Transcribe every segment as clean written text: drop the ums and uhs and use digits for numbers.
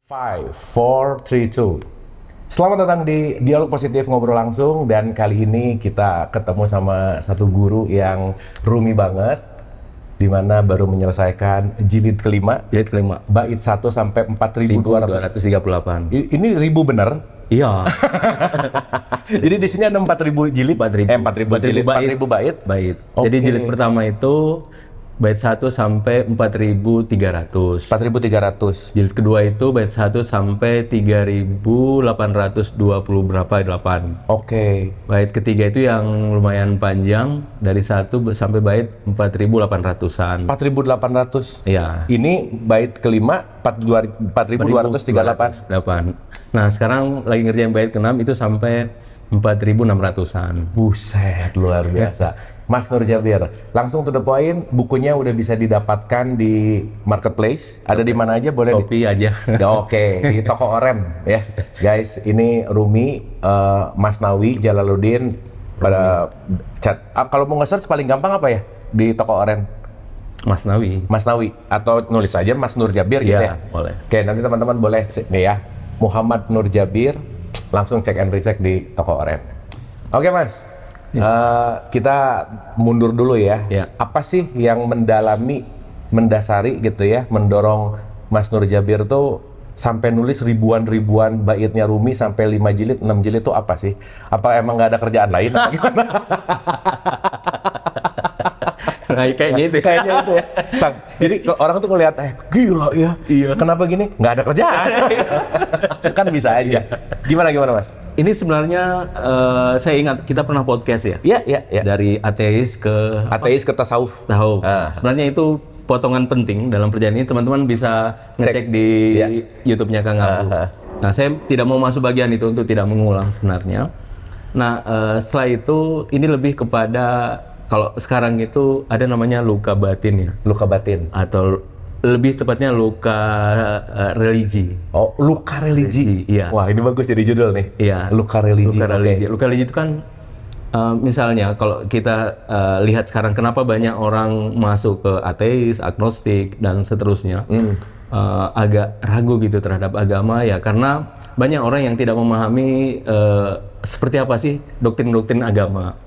5, 4, 3, 2. Selamat datang di Dialog Positif Ngobrol Langsung, dan kali ini kita ketemu sama satu guru yang rumi banget, di mana baru menyelesaikan jilid kelima, bait 1 sampai 4.238. Ini ribu bener? Iya. Jadi di sini ada 4.000 jilid, 4.000 bait. Bait. Oke. Jadi jilid pertama itu bait 1 sampai 4.300. 4.300. Jilid kedua itu bait 1 sampai 3.820 berapa 8. Oke. Bait ketiga itu yang lumayan panjang dari 1 sampai bait 4.800-an. 4.800. Iya. Ini bait kelima 4.238. 8. Nah, sekarang lagi ngerjain bait ke-6 itu sampai 4.600-an. Buset, luar biasa. Mas Nur Jabir, langsung to the point, bukunya udah bisa didapatkan di marketplace. Ada di mana aja? Boleh Shopee aja. Oke, di toko Oren ya. Guys, ini Rumi, Masnawi, Jalaluddin pada chat. Kalau mau nge-search paling gampang apa ya di toko Oren? Masnawi Atau nulis aja Mas Nur Jabir gitu ya. Boleh. Oke, nanti teman-teman boleh cek nih ya. Muhammad Nur Jabir, langsung cek and recheck di toko Oren. Oke, Mas. Kita mundur dulu ya. Apa sih yang mendasari gitu ya, mendorong Mas Nur Jabir tuh sampai nulis ribuan baitnya Rumi sampai 5 jilid, 6 jilid tuh apa sih? Apa emang nggak ada kerjaan lain? Nah, kayaknya itu ya. Jadi orang tuh ngeliat, gila ya. Iya. Kenapa gini? Nggak ada kerjaan. Kan bisa aja. Gimana Mas? Ini sebenarnya saya ingat kita pernah podcast ya. Iya. Dari ateis ke tasawuf. Tahu. Sebenarnya itu potongan penting dalam perjalanan ini, teman-teman bisa ngecek di YouTube-nya Kang Abu. Nah, saya tidak mau masuk bagian itu untuk tidak mengulang sebenarnya. Nah, setelah itu ini lebih kepada, kalau sekarang itu ada namanya luka batin ya. Luka batin. Atau lebih tepatnya luka religi. Oh, luka religi. Iya. Wah, ini bagus jadi judul nih. Iya. Luka religi. Luka religi itu kan misalnya kalau kita lihat sekarang kenapa banyak orang masuk ke ateis, agnostik dan seterusnya. Agak ragu gitu terhadap agama ya, karena banyak orang yang tidak memahami seperti apa sih doktrin-doktrin agama.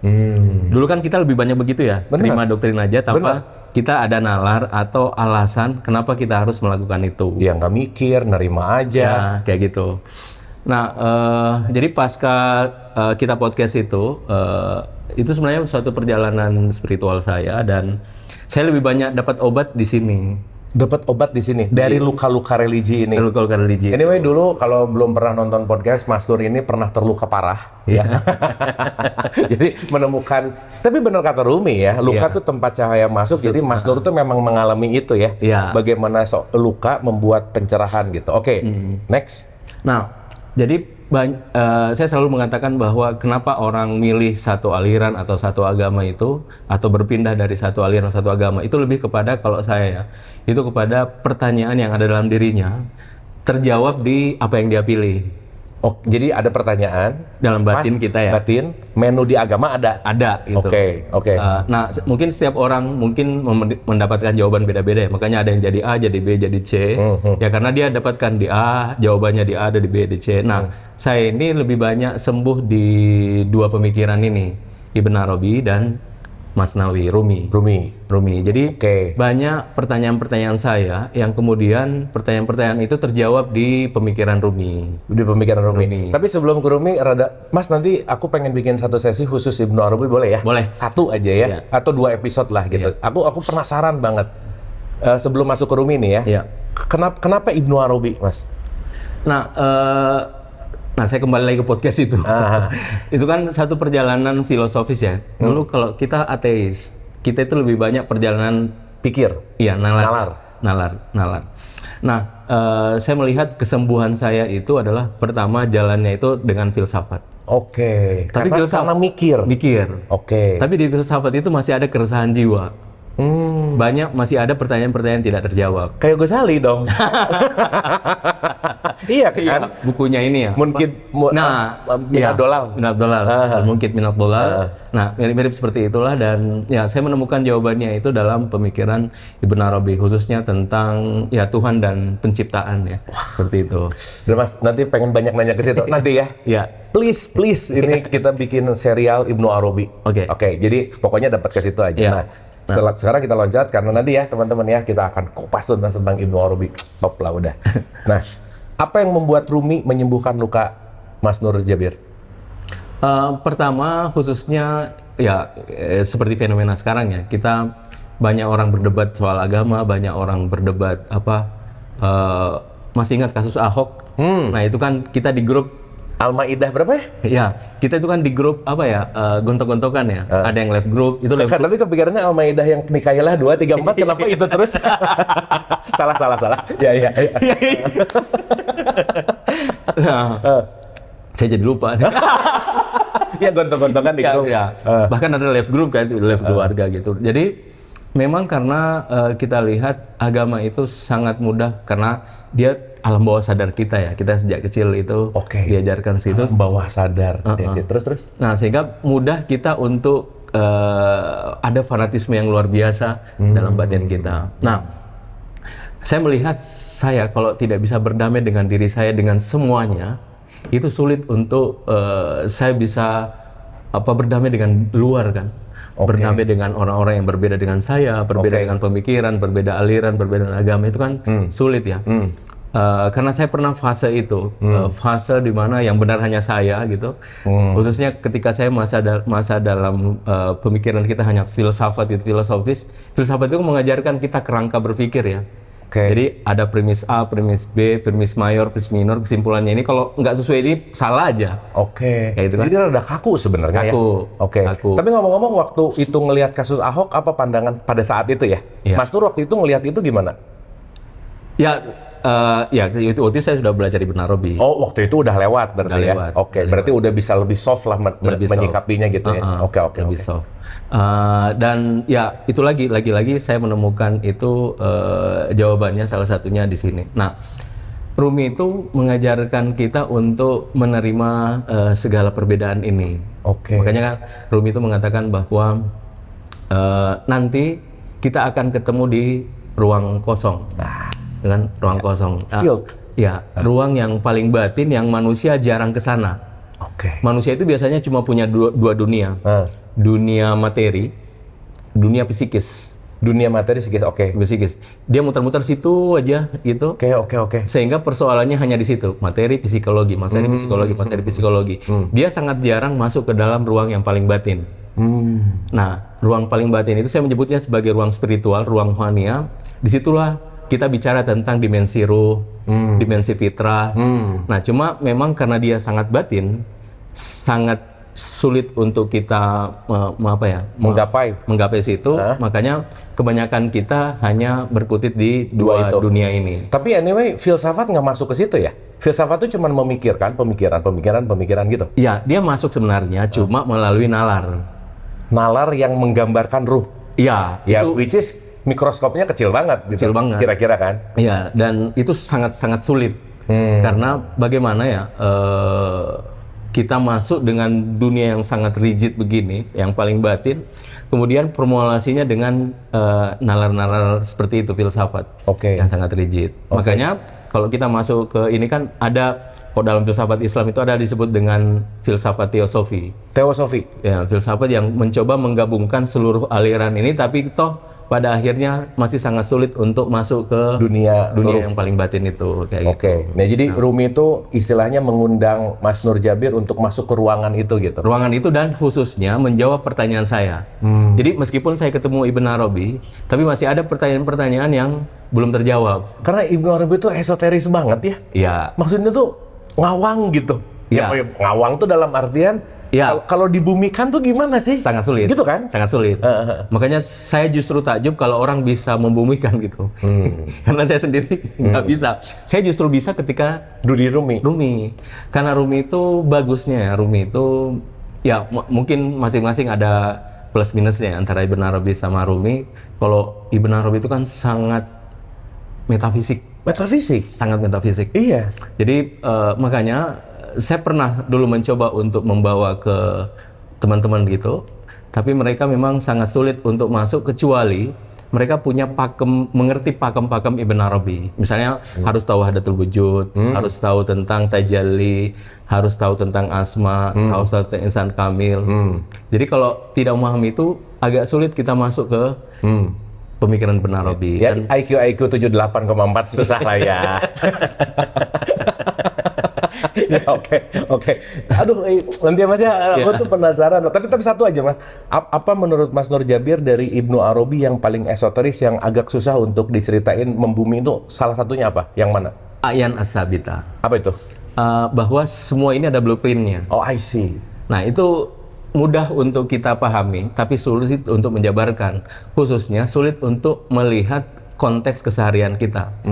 Dulu kan kita lebih banyak begitu ya, terima doktrin aja tanpa kita ada nalar atau alasan kenapa kita harus melakukan itu. Ya nggak mikir, nerima aja. Ya, kayak gitu. Nah, jadi pasca kita podcast itu sebenarnya suatu perjalanan spiritual saya, dan saya lebih banyak dapat obat di sini. Dapat obat di sini dari luka-luka religi ini. Luka-luka religi. Anyway, dulu kalau belum pernah nonton podcast, Mas Nur ini pernah terluka parah. Ya. Jadi menemukan, tapi benar kata Rumi ya, luka tuh tempat cahaya masuk. Jadi Mas Nur tuh memang mengalami itu ya. Bagaimana luka membuat pencerahan gitu. Oke, next. Nah, jadi saya selalu mengatakan bahwa kenapa orang milih satu aliran atau satu agama itu, atau berpindah dari satu aliran satu agama itu, lebih kepada, kalau saya ya, itu kepada pertanyaan yang ada dalam dirinya terjawab di apa yang dia pilih. Oh, jadi ada pertanyaan dalam batin kita ya. Batin, menu di agama ada gitu. Oke. Nah, mungkin setiap orang mungkin mendapatkan jawaban beda-beda ya. Makanya ada yang jadi A, jadi B, jadi C. Ya karena dia dapatkan di A, jawabannya di A, ada di B, di C. Nah, saya ini lebih banyak sembuh di dua pemikiran ini, Ibn Arabi dan Masnawi, Rumi. Jadi banyak pertanyaan-pertanyaan saya yang kemudian pertanyaan-pertanyaan itu terjawab di pemikiran Rumi. Tapi sebelum ke Rumi, Mas, nanti aku pengen bikin satu sesi khusus Ibnu Arabi, boleh ya? Boleh. Satu aja ya, atau 2 episode lah gitu. Aku penasaran banget. Sebelum masuk ke Rumi nih ya. Kenapa Ibnu Arabi, Mas? Nah, saya kembali lagi ke podcast itu. Itu kan satu perjalanan filosofis ya. Dulu kalau kita ateis, kita itu lebih banyak perjalanan pikir. Iya, nalar. Nah, saya melihat kesembuhan saya itu adalah, pertama, jalannya itu dengan filsafat. Oke. Tapi karena mikir. Oke. Tapi di filsafat itu masih ada keresahan jiwa. Banyak masih ada pertanyaan-pertanyaan tidak terjawab. Kayak Ghazali dong. Iya kan? Bukunya ini ya. Minat Dolal. Minat Dolal. Mungkin Minat Dolal. Nah, mirip-mirip seperti itulah, dan ya saya menemukan jawabannya itu dalam pemikiran Ibn Arabi, khususnya tentang ya Tuhan dan penciptaan ya. Seperti itu. Udah Mas, nanti pengen banyak nanya ke situ. Nanti ya. Ya. Please ini kita bikin serial Ibnu Arabi. Oke, jadi pokoknya dapat ke situ aja. Ya. Nah, sekarang kita loncat karena nanti ya teman-teman ya kita akan kupas tentang Ibnu Arabi. Top lah udah. Nah, apa yang membuat Rumi menyembuhkan luka Mas Nur Jabir? Pertama, khususnya ya seperti fenomena sekarang ya, kita banyak orang berdebat soal agama, banyak orang berdebat masih ingat kasus Ahok? Nah itu kan kita di grup Al-Maidah berapa ya? Ya, kita itu kan di grup gontok-gontokan ya. Ada yang live group, itu live group. Tapi kepikirannya Al-Maidah yang nikahilah 2, 3, 4, kenapa itu terus? salah. Ya. Nah, saya jadi lupa. Ya gontok-gontokan di grup. Ya. Bahkan ada live group kan, live keluarga gitu. Jadi memang karena kita lihat agama itu sangat mudah karena dia alam bawah sadar kita ya. Kita sejak kecil itu diajarkan situ. Alam bawah sadar. Terus. Nah, sehingga mudah kita untuk ada fanatisme yang luar biasa dalam batin kita. Nah, saya melihat kalau tidak bisa berdamai dengan diri saya dengan semuanya, itu sulit untuk saya bisa berdamai dengan luar kan. Berdamai dengan orang-orang yang berbeda dengan saya, berbeda dengan pemikiran, berbeda aliran, berbeda dengan agama, itu kan sulit ya. Karena saya pernah fase itu, fase di mana yang benar hanya saya gitu. Khususnya ketika saya masa dalam pemikiran kita hanya filsafat itu filosofis. Filsafat itu mengajarkan kita kerangka berpikir ya. Jadi ada premis A, premis B, premis mayor, premis minor, kesimpulannya ini kalau nggak sesuai ini salah aja. Kayak gitu kan? Jadi rada kaku sebenarnya ya. Kaku. Tapi ngomong-ngomong waktu itu ngelihat kasus Ahok, apa pandangan pada saat itu ya? Mas Nur waktu itu ngelihat itu gimana? Itu saya sudah belajar Ibn Arabi. Oh, waktu itu udah lewat berarti ya? Berarti udah bisa lebih soft lah menyikapinya gitu ya? Lebih soft. Dan ya itu lagi saya menemukan itu jawabannya salah satunya di sini. Nah, Rumi itu mengajarkan kita untuk menerima segala perbedaan ini. Makanya kan Rumi itu mengatakan bahwa nanti kita akan ketemu di ruang kosong. Dengan ruang kosong. Ruang yang paling batin yang manusia jarang ke sana. Manusia itu biasanya cuma punya dua dunia. Dunia materi, dunia psikis. Dunia materi psikis, Psikis. Dia muter-muter situ aja gitu. Sehingga persoalannya hanya di situ, materi psikologi. Dia sangat jarang masuk ke dalam ruang yang paling batin. Nah, ruang paling batin itu saya menyebutnya sebagai ruang spiritual, ruang rohania. Disitulah kita bicara tentang dimensi ruh, dimensi fitrah. Nah, cuma memang karena dia sangat batin, sangat sulit untuk kita menggapai situ. Makanya kebanyakan kita hanya berkutit di dua dunia ini. Tapi anyway, filsafat nggak masuk ke situ ya? Filsafat itu cuma memikirkan pemikiran gitu? Iya, dia masuk sebenarnya cuma melalui nalar. Nalar yang menggambarkan ruh? Iya. Which is mikroskopnya kecil banget gitu. Kecil banget. Kira-kira kan? Iya, dan itu sangat-sangat sulit. Karena bagaimana ya, kita masuk dengan dunia yang sangat rigid begini, yang paling batin, kemudian formulasinya dengan nalar-nalar seperti itu, filsafat yang sangat rigid. Makanya kalau kita masuk ke ini kan ada, kalau dalam filsafat Islam itu ada disebut dengan filsafat teosofi. Ya, filsafat yang mencoba menggabungkan seluruh aliran ini, tapi toh pada akhirnya masih sangat sulit untuk masuk ke dunia yang paling batin itu. Gitu. Nah jadi Rumi itu istilahnya mengundang Mas Nur Jabir untuk masuk ke ruangan itu gitu? Ruangan itu, dan khususnya menjawab pertanyaan saya. Jadi meskipun saya ketemu Ibn Arabi, tapi masih ada pertanyaan-pertanyaan yang belum terjawab. Karena Ibn Arabi itu esoteris banget ya? Iya. Maksudnya tuh ngawang gitu? Ngawang tuh dalam artian kalau dibumikan tuh gimana sih? Sangat sulit. Gitu kan? Sangat sulit. Makanya saya justru takjub kalau orang bisa membumikan gitu. Karena saya sendiri nggak bisa. Saya justru bisa ketika di Rumi. Karena Rumi itu bagusnya ya, Rumi itu ya mungkin masing-masing ada plus minusnya antara Ibn Arabi sama Rumi. Kalau Ibn Arabi itu kan sangat metafisik. Metafisik. Sangat metafisik. Iya. Jadi makanya saya pernah dulu mencoba untuk membawa ke teman-teman gitu, tapi mereka memang sangat sulit untuk masuk kecuali mereka punya mengerti pakem-pakem Ibn Arabi. Misalnya harus tahu Wahdatul Wujud, harus tahu tentang tajalli, harus tahu tentang asma, harus tahu tentang insan kamil. Jadi kalau tidak memahami itu agak sulit kita masuk ke pemikiran Ibn Arabi. Ya, IQ 78,4 susah lah ya. Oke. Aduh, nanti Mas ya, aku tuh penasaran. Tapi satu aja Mas, apa menurut Mas Nur Jabir dari Ibnu Arabi yang paling esoteris, yang agak susah untuk diceritain membumi itu, salah satunya apa? Yang mana? Ayan as-sabita. Apa itu? Bahwa semua ini ada blueprintnya. Oh, I see. Nah, itu mudah untuk kita pahami, tapi sulit untuk menjabarkan. Khususnya sulit untuk melihat konteks keseharian kita.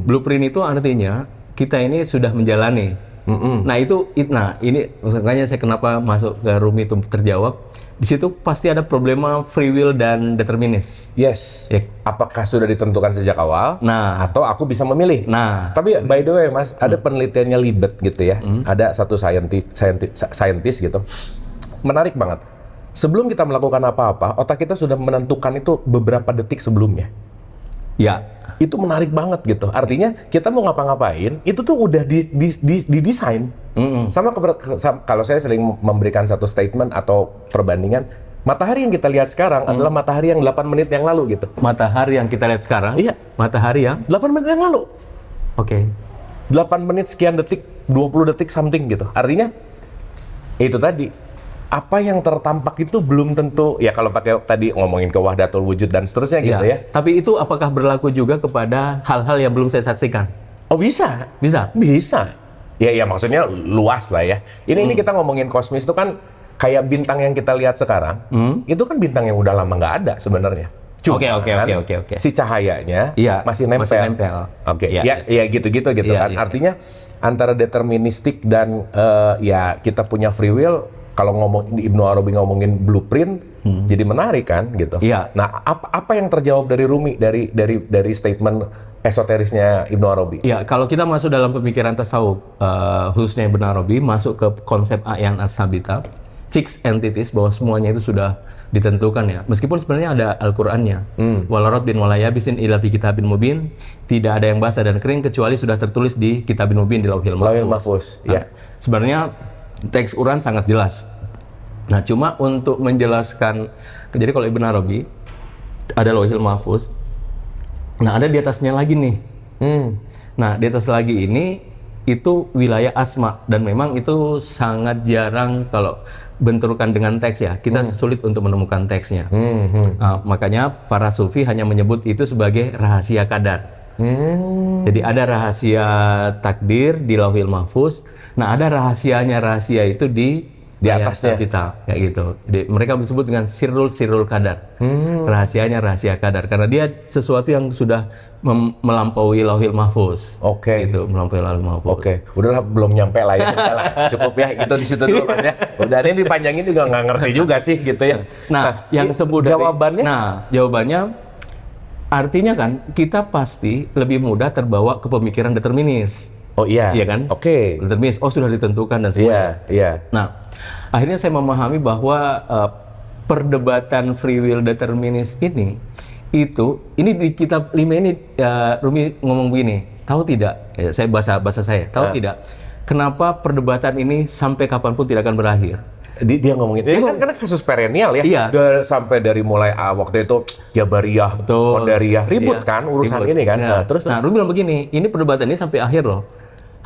Blueprint itu artinya kita ini sudah menjalani. Nah ini makanya saya kenapa masuk ke Rumi itu terjawab. Di situ pasti ada problema free will dan determinis. Yes. Ya. Apakah sudah ditentukan sejak awal? Nah, atau aku bisa memilih? Nah, tapi by the way Mas, ada penelitiannya Libet gitu ya. Ada satu saintis gitu. Menarik banget. Sebelum kita melakukan apa-apa, otak kita sudah menentukan itu beberapa detik sebelumnya. Ya. Itu menarik banget gitu. Artinya kita mau ngapa-ngapain, itu tuh udah didesain. Sama kalau saya sering memberikan satu statement atau perbandingan, matahari yang kita lihat sekarang adalah matahari yang 8 menit yang lalu gitu. Matahari yang kita lihat sekarang? Iya. Matahari yang 8 menit yang lalu. Oke. 8 menit sekian detik, 20 detik something gitu. Artinya itu tadi, apa yang tertampak itu belum tentu, ya kalau pakai tadi ngomongin ke Wahdatul Wujud dan seterusnya gitu ya. Tapi itu apakah berlaku juga kepada hal-hal yang belum saya saksikan? Oh bisa. Bisa. Ya maksudnya luas lah ya. Ini kita ngomongin kosmis itu kan kayak bintang yang kita lihat sekarang, itu kan bintang yang udah lama nggak ada sebenarnya. Oke. Si cahayanya masih nempel. Oke. Ya, gitu kan. Artinya antara deterministik dan ya kita punya free will. Kalau Ibnu Arabi ngomongin blueprint, jadi menarik kan gitu. Iya. Nah, apa yang terjawab dari Rumi dari statement esoterisnya Ibnu Arabi? Ya, kalau kita masuk dalam pemikiran tasawuf, khususnya Ibnu Arabi, masuk ke konsep ayan as-sabita, fixed entities, bahwa semuanya itu sudah ditentukan ya. Meskipun sebenarnya ada Al-Qur'annya. Walarat bin walayabisin ila fi kitabin mubin, tidak ada yang basah dan kering kecuali sudah tertulis di kitabin mubin di Lauhil Mahfuz. Ya. Sebenarnya teks Quran sangat jelas. Nah, cuma untuk menjelaskan, jadi kalau Ibn Arabi ada Lauhil Mahfuz, nah ada di atasnya lagi nih. Nah, di atas lagi ini itu wilayah asma, dan memang itu sangat jarang kalau benturkan dengan teks ya. Kita sulit untuk menemukan teksnya. Nah, makanya para sufi hanya menyebut itu sebagai rahasia kadar. Jadi ada rahasia takdir di Lauhil Mahfuz. Nah, ada rahasia itu di atasnya kita, kayak gitu. Jadi mereka disebut dengan sirrul kadar. Rahasianya rahasia kadar karena dia sesuatu yang sudah melampaui Lauhil Mahfuz. Oke. Gitu, melampaui Lauhil Mahfuz. Oke. Udahlah, belum nyampe lah ya. Udahlah, cukup ya. Itu di situ dulu Mas ya. Udah, ini dipanjangin juga nggak ngerti juga sih gitu ya. Nah yang sebut jawabannya? Jawabannya artinya kan kita pasti lebih mudah terbawa ke pemikiran determinis. Oh iya. Iya kan? Oke. Determinis, sudah ditentukan dan semuanya. Iya. Nah, akhirnya saya memahami bahwa perdebatan free will determinis ini di kitab 5 ini Rumi ngomong begini, tahu tidak? Saya bahasa saya, tahu tidak? Kenapa perdebatan ini sampai kapanpun tidak akan berakhir? Dia ngomongin, karena kasus perennial ya. Iya. Sampai dari mulai waktu itu Jabariyah, Qadariyah, ribut kan urusan ini kan. Nah, Rumi bilang begini, ini perdebatan ini sampai akhir loh.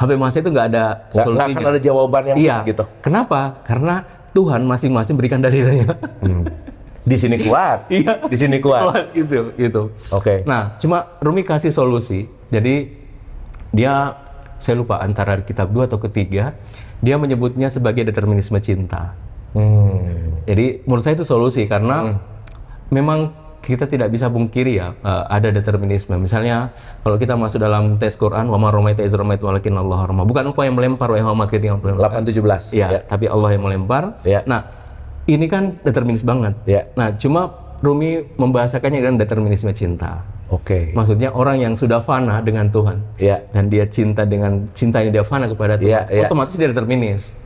Sampai masa itu nggak ada solusinya. Nggak akan ada jawaban yang fix gitu. Kenapa? Karena Tuhan masing-masing berikan dalilnya. Di sini kuat. Iya. Di sini kuat. Gitu. Oke. Nah, cuma Rumi kasih solusi. Jadi saya lupa antara kitab 2 atau ketiga, dia menyebutnya sebagai determinisme cinta. Jadi menurut saya itu solusi karena memang kita tidak bisa pungkiri ya ada determinisme. Misalnya kalau kita masuk dalam teks Quran, wa ma ramaita iz ramaita walakin Allah rama. Bukan engkau yang melempar wahai Muhammad ketika engkau melempar. 8:17. Iya, tapi Allah yang melempar. Ya. Nah, ini kan determinis banget. Ya. Nah, cuma Rumi membahasakannya dengan determinisme cinta. Oke. Maksudnya orang yang sudah fana dengan Tuhan, dan dia cinta dengan cintanya dia fana kepada Tuhan, otomatis dia determinis.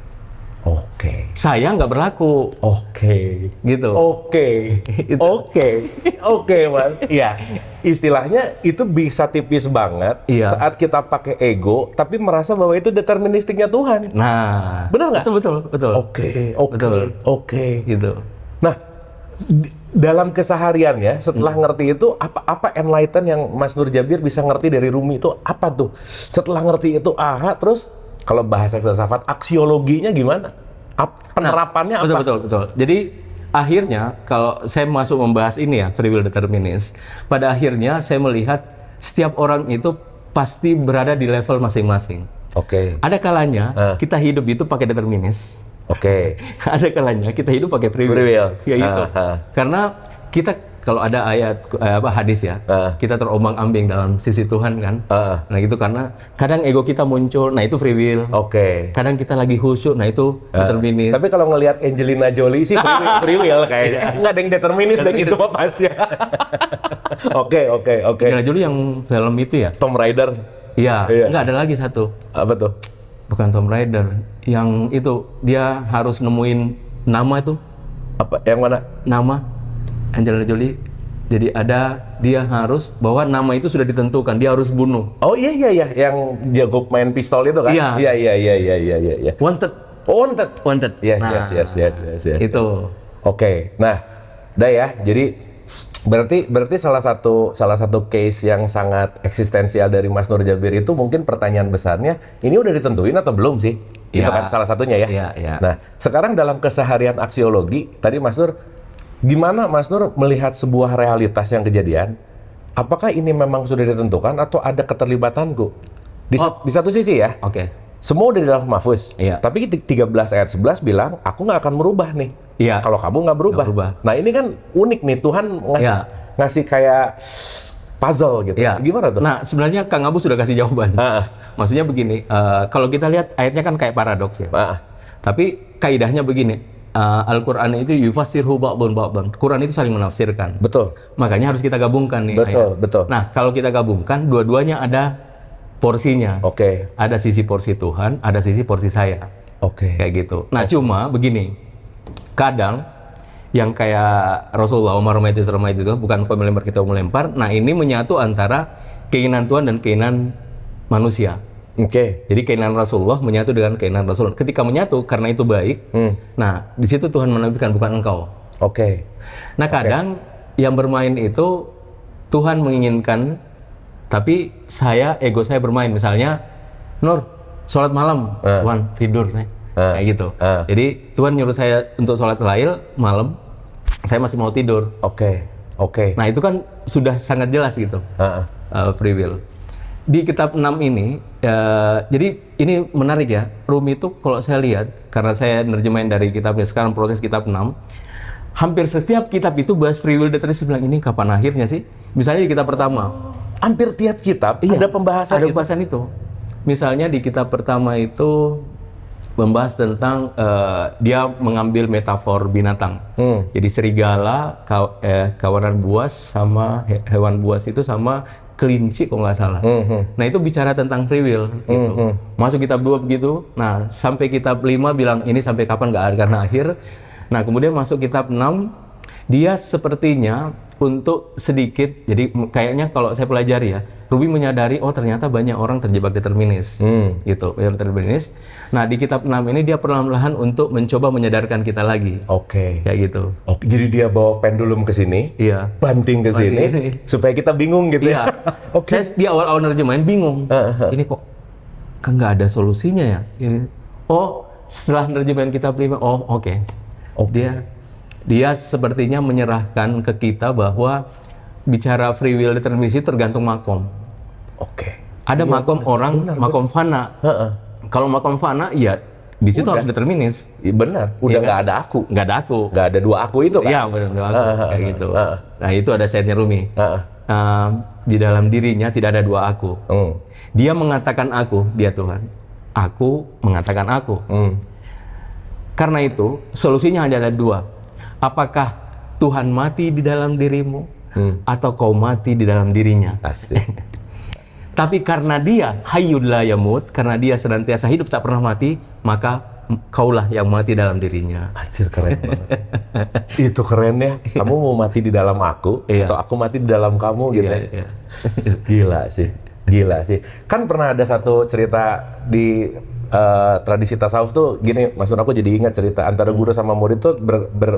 Oke. Saya nggak berlaku. Oke. Gitu. Oke. Oke, Mas. Iya. Istilahnya itu bisa tipis banget saat kita pakai ego, tapi merasa bahwa itu deterministiknya Tuhan. Nah, benar nggak? Betul. Oke. Gitu. Nah, dalam kesehariannya setelah ngerti itu apa enlighten yang Mas Nur Jabir bisa ngerti dari Rumi itu apa tuh? Setelah ngerti itu terus kalau bahasa filsafat aksiologinya gimana? Penerapannya apa? Betul. Jadi akhirnya kalau saya masuk membahas ini ya, free will determinis, pada akhirnya saya melihat setiap orang itu pasti berada di level masing-masing. Oke. Ada kalanya kita hidup itu pakai determinis. Oke. Ada kalanya kita hidup pakai free will. Ya itu. Karena kita kalau ada ayat hadis ya, kita terombang-ambing dalam sisi Tuhan kan. Nah itu karena kadang ego kita muncul, nah itu free will. Oke. Kadang kita lagi khusyuk, nah itu determinis. Tapi kalau ngelihat Angelina Jolie sih free will kayaknya. Nggak ada yang determinis dan itu apa pasti. Oke. Angelina Jolie yang film itu ya? Tomb Raider. Iya. Nggak ada lagi satu. Apa tuh? Bukan Tomb Raider. Yang itu dia harus nemuin nama itu. Apa? Yang mana? Nama Angelina Jolie. Jadi dia harus bahwa nama itu sudah ditentukan, dia harus bunuh. Oh iya, yang jago main pistol itu kan? Iya. Wanted. Yes. Itu. Oke. Nah, ya. Jadi berarti salah satu case yang sangat eksistensial dari Mas Nur Jabir itu mungkin pertanyaan besarnya, ini udah ditentuin atau belum sih? Itu kan salah satunya ya. Iya. Nah, sekarang dalam keseharian aksiologi, tadi Mas Nur, gimana Mas Nur melihat sebuah realitas yang kejadian? Apakah ini memang sudah ditentukan atau ada keterlibatanku? Di satu sisi ya. Oke. Semua udah di dalam mahfuz. Iya. Tapi 13 ayat 11 bilang, aku nggak akan merubah nih. Iya. Kalau kamu nggak berubah. Nah ini kan unik nih, Tuhan ngasih kayak puzzle gitu. Iya. Gimana tuh? Nah sebenarnya Kang Abu sudah kasih jawaban. Maksudnya begini, kalau kita lihat ayatnya kan kayak paradoks ya. Tapi kaidahnya begini. Al-Quran itu yufassirhu ba'dun. Quran itu saling menafsirkan. Betul. Makanya harus kita gabungkan nih. Betul. Nah, kalau kita gabungkan, dua-duanya ada porsinya. Oke. Ada sisi porsi Tuhan, ada sisi porsi saya. Oke. Kayak gitu. Nah, cuma begini. Kadang yang kayak Rasulullah Umar itu bukan kau melempar kita melempar. Nah, ini menyatu antara keinginan Tuhan dan keinginan manusia. Oke. Jadi keinginan Rasulullah menyatu dengan keinginan Rasulullah. Ketika menyatu, karena itu baik. Nah, di situ Tuhan menampilkan bukan engkau. Oke. Nah, kadang yang bermain itu Tuhan menginginkan, tapi ego saya bermain. Misalnya, Nur, sholat malam, Tuhan tidur nih, kayak gitu. Jadi Tuhan nyuruh saya untuk sholat malam, saya masih mau tidur. Oke. Nah, itu kan sudah sangat jelas gitu, free will. Di kitab 6 ini, jadi ini menarik ya, Rumi itu kalau saya lihat, karena saya nerjemahin dari kitabnya, sekarang proses kitab 6, hampir setiap kitab itu bahas free will determinisme, bilang ini kapan akhirnya sih? Misalnya di kitab pertama. Hampir tiap kitab ada pembahasan itu. Misalnya di kitab pertama itu membahas tentang, dia mengambil metafor binatang. Jadi serigala, kawanan buas sama hewan buas itu sama kelinci kalau nggak salah. Nah itu bicara tentang free will gitu. Masuk kitab 2 begitu. Nah sampai kitab 5 bilang ini sampai kapan nggak akan akhir. Nah kemudian masuk kitab 6, dia sepertinya untuk sedikit, jadi kayaknya kalau saya pelajari ya, Rumi menyadari ternyata banyak orang terjebak determinis gitu, determinis. Nah di kitab 6 ini dia perlahan-lahan untuk mencoba menyadarkan kita lagi. Oke. Kayak gitu. Jadi dia bawa pendulum ke sini, banting ke sini, supaya kita bingung gitu ya. Saya di awal-awal nerjemahin bingung. Ini kok nggak ada solusinya ya? Setelah nerjemahin kitab 5, oke. Dia sepertinya menyerahkan ke kita bahwa bicara free will determinisme tergantung makom. Oke. Ada makom orang, makom fana. Kalau makom fana, ya di situ harus determinis. Benar. Udah nggak ada aku. Nggak ada aku. Nggak ada dua aku itu kan? Iya, benar dua aku. Kayak gitu. Nah itu ada sayapnya Rumi. Di dalam dirinya tidak ada dua aku. Dia mengatakan aku, dia Tuhan. Aku mengatakan aku. Karena itu solusinya hanya ada dua. Apakah Tuhan mati di dalam dirimu atau kau mati di dalam dirinya. Asik. Tapi karena dia hayyul la yamut, karena dia senantiasa hidup tak pernah mati, maka kaulah yang mati dalam dirinya. Anjir, keren banget. Itu keren ya. Kamu mau mati di dalam aku, atau aku mati di dalam kamu gitu ya. Iya. Gila sih. Kan pernah ada satu cerita di tradisi tasawuf tuh gini, maksud aku jadi ingat cerita antara guru sama murid tuh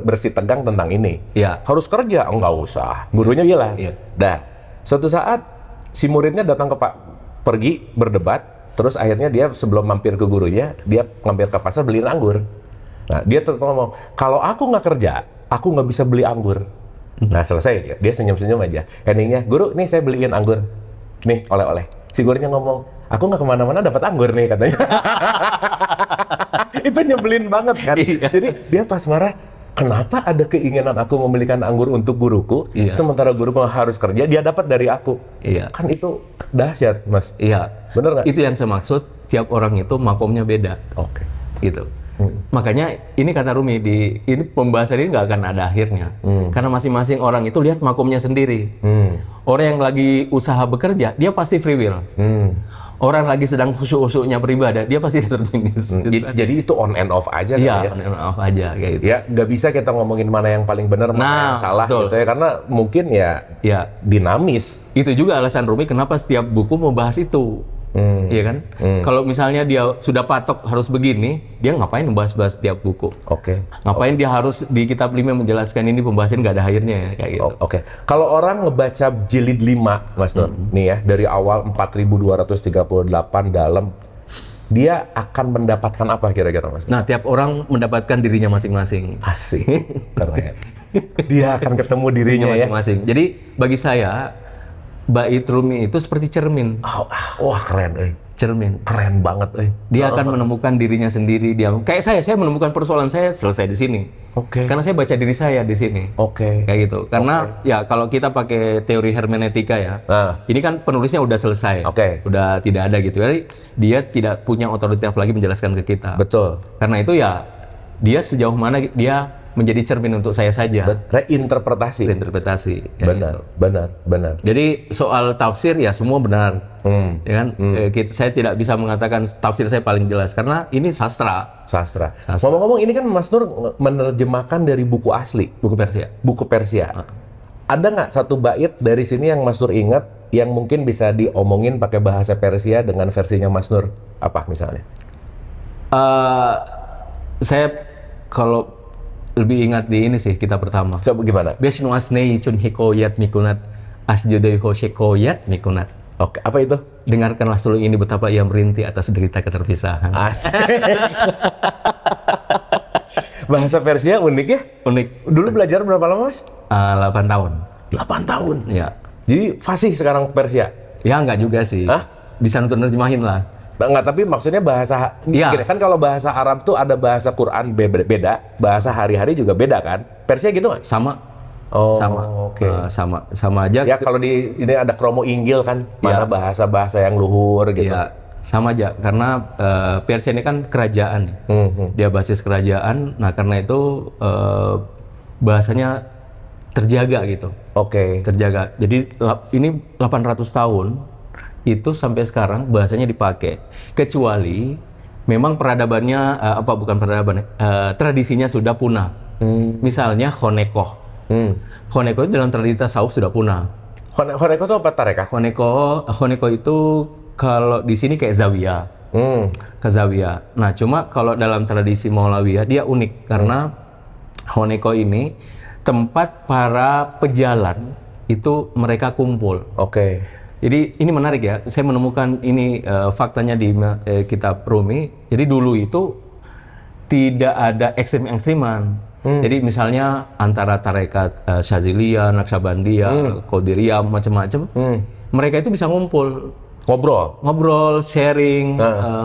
bersih tegang tentang ini. Iya. Harus kerja? Enggak usah. Gurunya bilang. Iya. Dah, suatu saat si muridnya datang ke pergi berdebat. Terus akhirnya dia sebelum mampir ke gurunya, dia mampir ke pasar beliin anggur. Nah, dia terus ngomong, kalau aku nggak kerja, aku nggak bisa beli anggur. Nah, selesai. Dia senyum-senyum aja. Endingnya, guru, nih saya beliin anggur. Nih, oleh-oleh. Si gurunya ngomong, aku nggak kemana-mana dapat anggur nih, katanya. Itu nyebelin banget kan. Jadi, dia pas marah, kenapa ada keinginan aku membelikan anggur untuk guruku, sementara guruku harus kerja, dia dapat dari aku. Kan itu dahsyat, Mas. Bener nggak? Itu yang saya maksud, tiap orang itu makomnya beda. Oke. Gitu. Makanya ini kata Rumi, ini pembahasan ini nggak akan ada akhirnya. Karena masing-masing orang itu lihat makomnya sendiri. Orang yang lagi usaha bekerja, dia pasti free will. Orang lagi sedang khusyuk-khusyuknya beribadah, dia pasti determinis. Jadi itu on and off aja ya? Iya, on and off aja kayak gitu. Ya, nggak bisa kita ngomongin mana yang paling benar, mana yang salah betul. gitu ya, karena mungkin ya dinamis. Itu juga alasan Rumi kenapa setiap buku mau bahas itu. Iya kan? Kalau misalnya dia sudah patok harus begini, dia ngapain membahas-bahas setiap buku? Oke. Ngapain dia harus di kitab 5 menjelaskan ini pembahasan nggak ada akhirnya ya, kayak gitu. Oke. Kalau orang ngebaca jilid 5, Mas Nur, nih ya, dari awal 4238 dalam, dia akan mendapatkan apa kira-kira, Mas? Nah, tiap orang mendapatkan dirinya masing-masing. Asik. Keren. Dia akan ketemu dirinya ya. Masing-masing. Jadi bagi saya, bait Rumi itu seperti cermin. Wah, keren, Cermin. Keren banget, Dia akan menemukan dirinya sendiri. Dia kayak saya menemukan persoalan saya selesai di sini. Oke. Karena saya baca diri saya di sini. Oke. Kayak gitu. Karena ya kalau kita pakai teori hermeneutika ya, ini kan penulisnya udah selesai. Oke. Udah tidak ada gitu. Jadi dia tidak punya otoritas lagi menjelaskan ke kita. Betul. Karena itu ya dia sejauh mana dia menjadi cermin untuk saya saja. Reinterpretasi. Ya Benar. Jadi soal tafsir ya semua benar, ya kan? Saya tidak bisa mengatakan tafsir saya paling jelas karena ini sastra. Ngomong-ngomong, ini kan Mas Nur menerjemahkan dari buku asli, Buku Persia. Ada nggak satu bait dari sini yang Mas Nur ingat yang mungkin bisa diomongin pakai bahasa Persia dengan versinya Mas Nur? Apa misalnya? Saya kalau lebih ingat di ini sih, kita pertama. Coba gimana? Biasnu asnei chun hikoyat mikunat asjudai hoshekoyat mikunat. Oke, apa itu? Dengarkanlah sulung ini betapa ia merintih atas derita keterpisahan. Asik. Bahasa Persia unik ya? Unik. Dulu belajar berapa lama, Mas? 8 tahun. 8 tahun? Ya. Jadi fasih sekarang Persia? Ya nggak juga sih. Hah? Bisa untuk nerjemahin lah. Enggak, tapi maksudnya bahasa, gini, kan kalau bahasa Arab tuh ada bahasa Quran beda, bahasa hari-hari juga beda kan? Persia gitu nggak? Sama. Sama. Oke. Sama aja. Ya kalau di ini ada kromo Inggil kan, mana bahasa-bahasa yang luhur gitu. Iya, sama aja karena Persia ini kan kerajaan. Dia basis kerajaan. Nah, karena itu bahasanya terjaga gitu. Oke. Terjaga. Jadi ini 800 tahun itu sampai sekarang bahasanya dipakai, kecuali memang peradabannya tradisinya sudah punah. Misalnya Honekoh. Honekoh itu dalam tradisi tasawuf sudah punah. Honekoh itu apa, tarekah? Honekoh itu kalau di sini kayak zawiyah. Ke zawiyah. Nah, cuma kalau dalam tradisi Maulawiyah dia unik karena Honekoh ini tempat para pejalan itu mereka kumpul. Oke. Jadi ini menarik ya, saya menemukan ini faktanya di kitab Rumi. Jadi dulu itu tidak ada ekstrim-ekstriman. Jadi misalnya antara tarekat Syaziliyah, Naqsabandiyah, Qadiriyah, macam-macam, mereka itu bisa ngumpul. Ngobrol, sharing,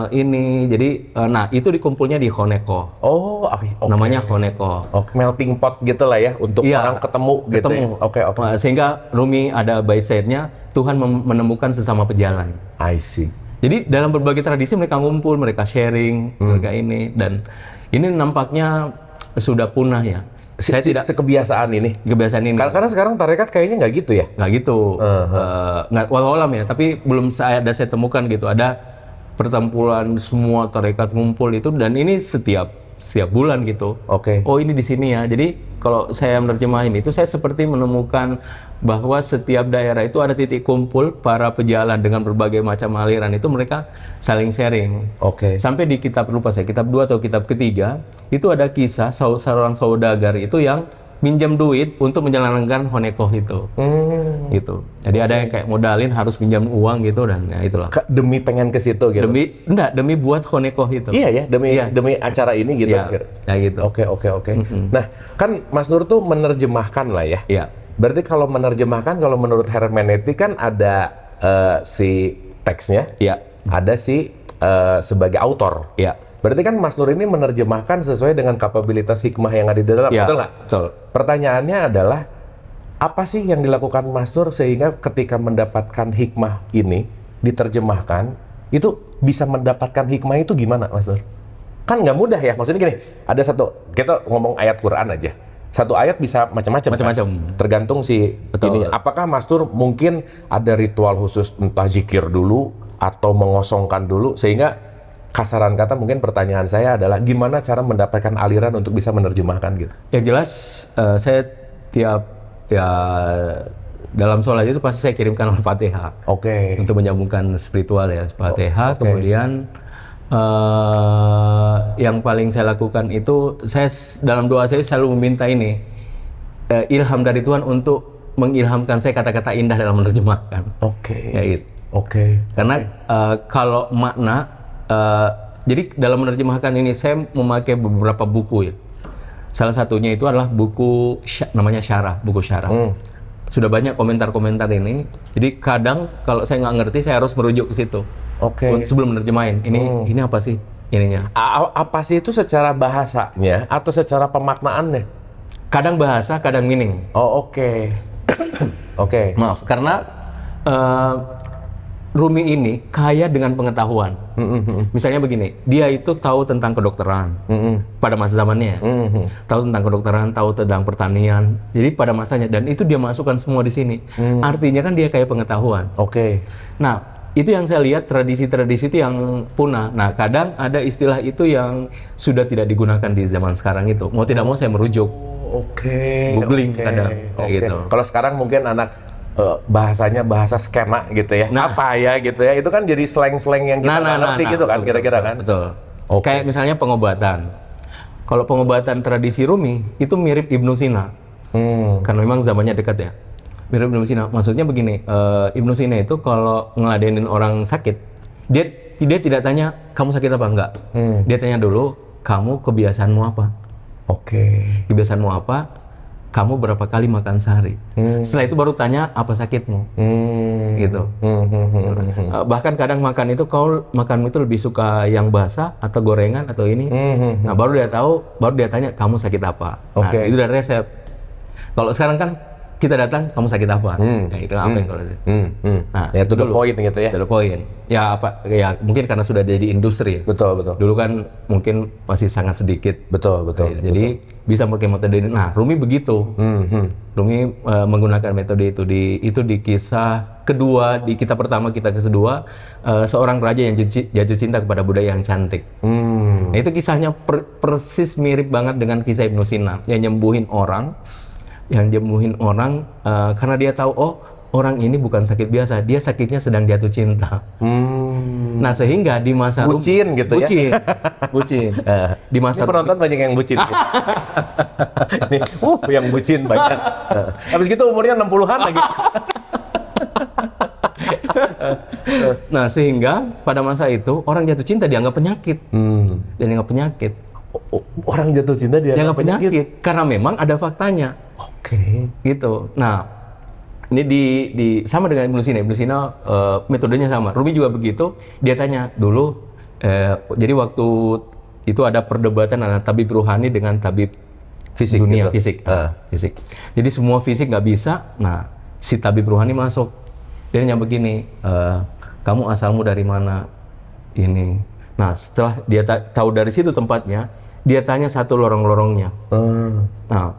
ini. Jadi, nah itu dikumpulnya di Honekoh. Oh, okay. Namanya Honekoh. Melting pot gitu lah ya, untuk orang ketemu gitu ya. Oke. Sehingga Rumi ada bait syairnya, Tuhan menemukan sesama pejalan. I see. Jadi dalam berbagai tradisi mereka ngumpul, mereka sharing, mereka ini. Dan ini nampaknya sudah punah ya. Saya tidak sekebiasaan ini. Kebiasaan ini. Karena sekarang tarekat kayaknya nggak gitu ya? Nggak gitu. Nggak walau alam ya. Tapi belum saya temukan gitu. Ada pertempuran semua tarekat ngumpul itu, dan ini setiap bulan gitu. Oke. Oh ini di sini ya. Jadi kalau saya menerjemahin itu, saya seperti menemukan bahwa setiap daerah itu ada titik kumpul para pejalan dengan berbagai macam aliran, itu mereka saling sharing. Oke. Sampai di kitab, lupa saya, kitab 2 atau kitab ketiga, itu ada kisah seorang saudagar itu yang minjam duit untuk menjalankan honekoh itu. Gitu. Jadi ada yang kayak modalin harus pinjam uang gitu, dan ya itulah. Demi pengen ke situ gitu. Demi buat honekoh itu. Iya ya, demi acara ini gitu. Iya, ya gitu. Oke. Nah, kan Mas Nur tuh menerjemahkan lah ya. Iya. Berarti kalau menerjemahkan, kalau menurut hermeneutik kan ada si teksnya, Iya. ada si sebagai autor. Iya. Berarti kan Mas Nur ini menerjemahkan sesuai dengan kapabilitas hikmah yang ada di dalam, Ya, betul nggak? betul. Pertanyaannya adalah, apa sih yang dilakukan Mas Nur sehingga ketika mendapatkan hikmah ini diterjemahkan, itu bisa mendapatkan hikmah itu gimana, Mas Nur? Kan nggak mudah ya, maksudnya gini, ada kita ngomong ayat Quran aja. Satu ayat bisa macam-macam. Kan? Tergantung si ini. Apakah Mas Nur mungkin ada ritual khusus, entah zikir dulu atau mengosongkan dulu, sehingga kasaran kata mungkin pertanyaan saya adalah gimana cara mendapatkan aliran untuk bisa menerjemahkan gitu? Yang jelas saya dalam sholat itu pasti saya kirimkan Al-Fatihah. Oke. Untuk menyambungkan spiritual ya, Al-Fatihah. Kemudian yang paling saya lakukan itu, saya dalam doa saya selalu meminta ini, ilham dari Tuhan untuk mengilhamkan saya kata-kata indah dalam menerjemahkan. Oke. Ya itu. Oke. Karena kalau makna, jadi dalam menerjemahkan ini saya memakai beberapa buku ya. Salah satunya itu adalah buku namanya Syarah, buku Syarah. Sudah banyak komentar-komentar ini. Jadi kadang kalau saya nggak ngerti, saya harus merujuk ke situ. Oke. Sebelum menerjemahin. Ini apa sih ininya? Apa sih itu secara bahasanya atau secara pemaknaannya? Kadang bahasa, kadang meaning. Oh, oke. Oke. Maaf, karena Rumi ini kaya dengan pengetahuan. Misalnya begini, dia itu tahu tentang kedokteran pada masa zamannya, tahu tentang kedokteran, tahu tentang pertanian. Jadi pada masanya, dan itu dia masukkan semua di sini. Artinya kan dia kaya pengetahuan. Oke. Nah, itu yang saya lihat, tradisi-tradisi itu yang punah. Nah, kadang ada istilah itu yang sudah tidak digunakan di zaman sekarang itu. Mau tidak mau saya merujuk. Oke. Googling kadang. Gitu. Kalau sekarang mungkin anak bahasanya bahasa skema gitu ya. Apa ya gitu ya. Itu kan jadi slang-slang yang kita ngerti gitu kan, kira-kira kan. Betul. Kayak misalnya pengobatan. Kalau pengobatan tradisi Rumi itu mirip Ibnu Sina. Karena memang zamannya dekat ya. Mirip Ibnu Sina. Maksudnya begini, Ibnu Sina itu kalau ngeladenin orang sakit, dia tidak tanya kamu sakit apa enggak. Dia tanya dulu, kamu kebiasaanmu apa? Oke. Kebiasaanmu apa? Kamu berapa kali makan sehari? Setelah itu baru tanya apa sakitmu, gitu. Bahkan kadang makan itu, makanmu itu lebih suka yang basah atau gorengan atau ini. Nah baru dia tahu, baru dia tanya kamu sakit apa. Nah itu dari resep. Kalau sekarang kan kita datang, kamu sakit apa? Nah, itu apa yang kalau itu? Nah, ya itu the point gitu ya. The point. Ya apa? Ya mungkin karena sudah jadi industri. Betul. Dulu kan mungkin masih sangat sedikit. Betul. Jadi bisa pakai metode ini. Nah, Rumi begitu. Rumi menggunakan metode itu di kisah kedua, di kitab pertama, kitab kedua, seorang raja yang jatuh cinta kepada budaya yang cantik. Nah, itu kisahnya persis mirip banget dengan kisah Ibnu Sina yang nyembuhin orang. Karena dia tahu, oh orang ini bukan sakit biasa, dia sakitnya sedang jatuh cinta. Nah sehingga di masa bucin gitu ya. Bucin. Di masa penonton banyak yang bucin. Nih, yang bucin banyak. Habis gitu umurnya 60-an lagi. Nah sehingga pada masa itu orang jatuh cinta dianggap penyakit. Dianggap penyakit. Orang jatuh cinta dianggap penyakit karena memang ada faktanya. Oke. Gitu. Nah, ini di sama dengan Ibnu Sina. Ibnu Sina metodenya sama. Rumi juga begitu. Dia tanya dulu. Jadi waktu itu ada perdebatan antara tabib ruhani dengan tabib fisik dunia, gitu. Fisik. Jadi semua fisik nggak bisa. Nah, si tabib ruhani masuk. Dia nanya begini, kamu asalmu dari mana? Ini. Nah, setelah dia tahu dari situ tempatnya, dia tanya satu lorong-lorongnya. Nah,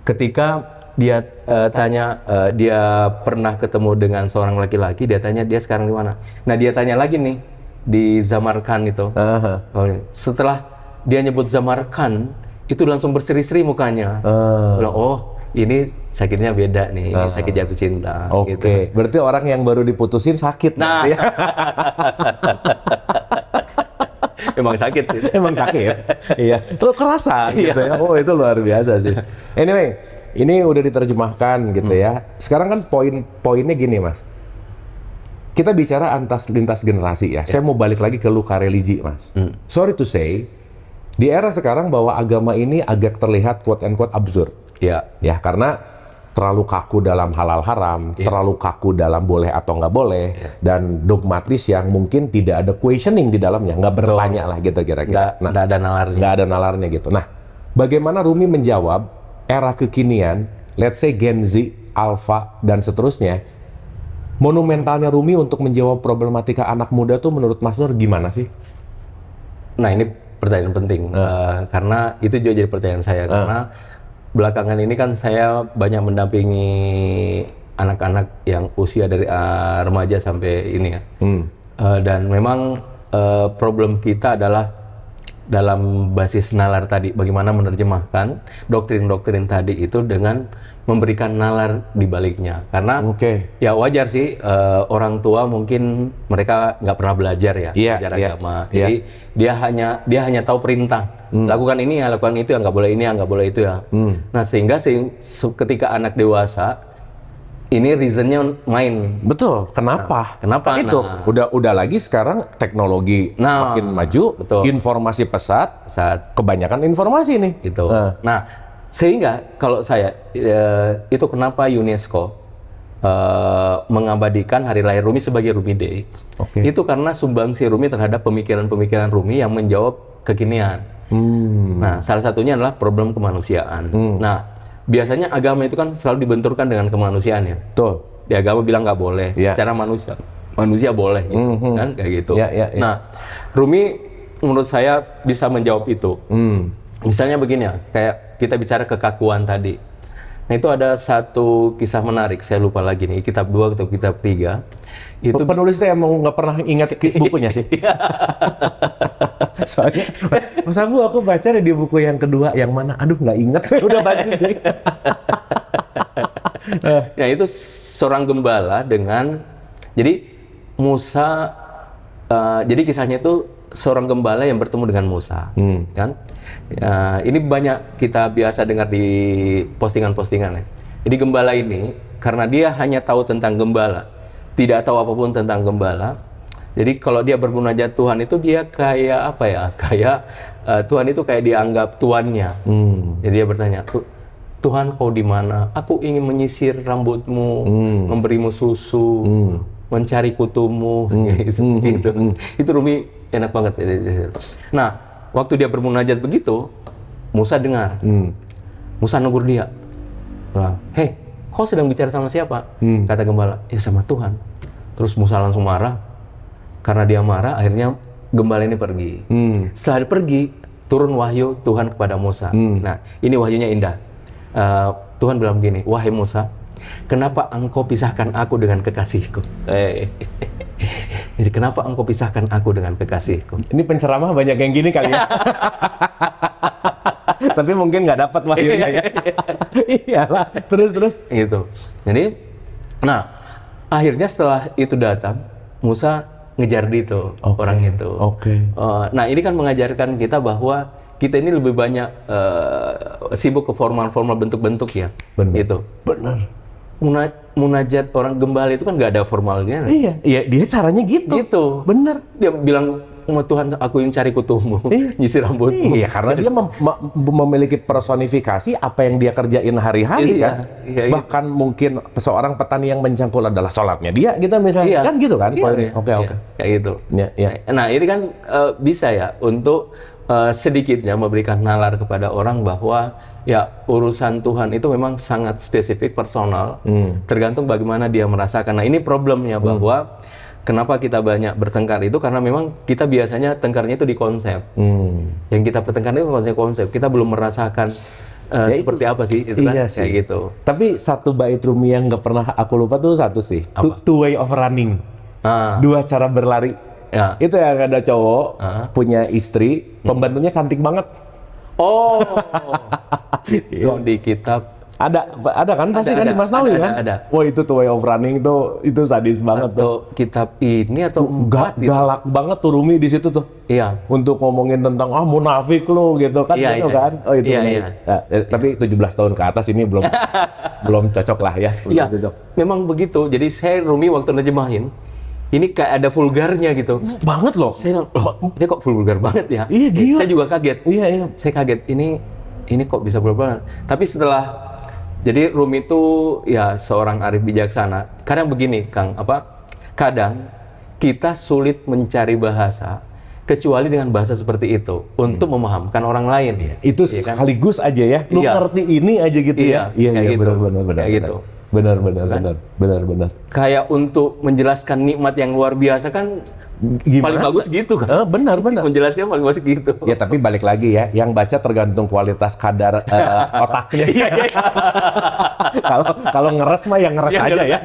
ketika dia tanya dia pernah ketemu dengan seorang laki-laki, dia tanya dia sekarang di mana. Nah dia tanya lagi nih di Zamarkan itu. Setelah dia nyebut Zamarkan, itu langsung berseri-seri mukanya. Bilang, oh ini sakitnya beda nih, ini sakit jatuh cinta. Oke, Gitu. berarti orang yang baru diputusin sakit. Nah, ya? emang sakit sih. Emang sakit. Iya, terus kerasa gitu ya. Oh itu luar biasa sih. Anyway, ini udah diterjemahkan gitu ya. Sekarang kan poinnya gini Mas. Kita bicara lintas generasi ya. Saya mau balik lagi ke luka religi Mas. Sorry to say, di era sekarang bahwa agama ini agak terlihat quote and quote absurd. Iya. Ya, karena terlalu kaku dalam halal haram, terlalu kaku dalam boleh atau nggak boleh, dan dogmatis yang mungkin tidak ada questioning di dalamnya, nggak bertanya lah gitu kira-kira. Nggak ada nalarnya. Nggak ada nalarnya gitu. Nah, bagaimana Rumi menjawab era kekinian, let's say Gen Z, Alpha, dan seterusnya, monumentalnya Rumi untuk menjawab problematika anak muda tuh menurut Mas Nur gimana sih? Nah ini pertanyaan penting, karena itu juga jadi pertanyaan saya, karena belakangan ini kan saya banyak mendampingi anak-anak yang usia dari remaja sampai ini ya. Dan memang problem kita adalah dalam basis nalar tadi, bagaimana menerjemahkan doktrin-doktrin tadi itu dengan memberikan nalar di baliknya. Karena ya wajar sih orang tua mungkin mereka nggak pernah belajar ya, belajar agama. Jadi dia hanya tahu perintah. Lakukan ini ya, lakukan itu ya, nggak boleh ini ya, nggak boleh itu ya. Nah sehingga ketika anak dewasa ini reasonnya main. Betul. Kenapa? Kenapa? Itu udah lagi sekarang teknologi makin maju, informasi pesat, kebanyakan informasi nih. Gitu. Nah, sehingga kalau saya itu kenapa UNESCO mengabadikan hari lahir Rumi sebagai Rumi Day. Itu karena sumbangsi Rumi terhadap pemikiran-pemikiran Rumi yang menjawab kekinian. Nah, salah satunya adalah problem kemanusiaan. Nah, biasanya agama itu kan selalu dibenturkan dengan kemanusiaan ya. Betul. Di agama bilang nggak boleh, secara manusia boleh gitu, kan kayak gitu. Nah, Rumi menurut saya bisa menjawab itu. Misalnya begini ya, kayak kita bicara kekakuan tadi. Nah itu ada satu kisah menarik, saya lupa lagi nih, kitab 2 atau kitab 3. Itu penulisnya emang nggak pernah ingat bukunya sih. Soalnya, Mas Abu aku baca di buku yang kedua, yang mana? Aduh nggak ingat, udah baca sih. Ya itu seorang gembala dengan, jadi Musa, jadi kisahnya itu seorang gembala yang bertemu dengan Musa, kan? Ini banyak kita biasa dengar di postingan-postingan ya. Jadi gembala ini, karena dia hanya tahu tentang gembala, tidak tahu apapun tentang gembala. Jadi kalau dia bermunajat Tuhan itu dia kayak apa ya? Kayak Tuhan itu kayak dianggap tuannya. Jadi dia bertanya, Tuhan kau di mana? Aku ingin menyisir rambutmu, memberimu susu, mencari kutumu, gitu. Itu Rumi enak banget. Nah, waktu dia bermunajat begitu, Musa dengar. Musa negur dia. Hei, kau sedang bicara sama siapa? Kata gembala, ya sama Tuhan. Terus Musa langsung marah. Karena dia marah, akhirnya gembala ini pergi. Setelah dia pergi, turun wahyu Tuhan kepada Musa. Nah, ini wahyunya indah. Tuhan bilang begini, wahai Musa, kenapa engkau pisahkan aku dengan kekasihku? Jadi kenapa engkau pisahkan aku dengan kekasihku? Ini penceramah banyak yang gini kali ya. Tapi mungkin nggak dapat wahyunya ya. Iyalah, terus. Gitu. Jadi, nah akhirnya setelah itu datang, Musa ngejar itu orang itu. Nah ini kan mengajarkan kita bahwa kita ini lebih banyak sibuk ke formal bentuk-bentuk ya. Gitu. Benar. Munajat orang gembala itu kan nggak ada formalnya. Iya, dia caranya gitu. Gitu. Benar. Dia bilang, Tuhan aku ingin cari kutumu, nyisir rambutmu. Iya, karena dia memiliki personifikasi apa yang dia kerjain hari-hari kan. Bahkan mungkin seorang petani yang mencangkul adalah sholatnya dia gitu misalnya. Kan gitu kan? Oke. Kayak gitu. Nah ini kan bisa ya untuk sedikitnya memberikan nalar kepada orang bahwa ya urusan Tuhan itu memang sangat spesifik, personal, tergantung bagaimana dia merasakan. Nah ini problemnya bahwa kenapa kita banyak bertengkar itu karena memang kita biasanya tengkarnya itu di konsep. Yang kita bertengkar itu konsep. Kita belum merasakan seperti apa sih itu kan? Iya sih. Kayak gitu. Tapi satu bait Rumi yang nggak pernah aku lupa tuh satu sih. Two way of running. Dua cara berlari. Ya. Itu yang ada cowok punya istri, pembantunya cantik banget. Oh, itu di kitab. Ada kan pasti kan di Masnawi kan? Ada. Wah itu two way of running itu sadis banget tuh. Atau kitab ini atau Galak banget tuh Rumi di situ tuh. Iya. Untuk ngomongin tentang munafik lu gitu kan Iya, gitu iya. kan. Oh itu. Iya. Tapi 17 tahun ke atas ini belum belum cocok lah ya. Iya. Cocok. Memang begitu. Jadi saya Rumi waktu nerjemahin ini kayak ada vulgarnya gitu. Banget loh. Saya loh, ini kok vulgar banget ya? Iya, gila. Saya juga kaget. Iya. Saya kaget. Ini kok bisa vulgar banget. Tapi setelah jadi Rumi itu ya seorang arif bijaksana. Kadang begini, Kang, kadang kita sulit mencari bahasa kecuali dengan bahasa seperti itu untuk memahamkan orang lain. Itu iya kan? sekaligus aja ya. Lu ngerti ini aja gitu ya. Iya, gitu. benar. Kayak gitu. Benar. Kayak untuk menjelaskan nikmat yang luar biasa kan Gimana? paling bagus gitu kan. Benar. Menjelaskan paling bagus gitu. Ya tapi balik lagi ya, yang baca tergantung kualitas kadar otaknya. Iya. Kalau ngeres mah yang ngeres aja ya.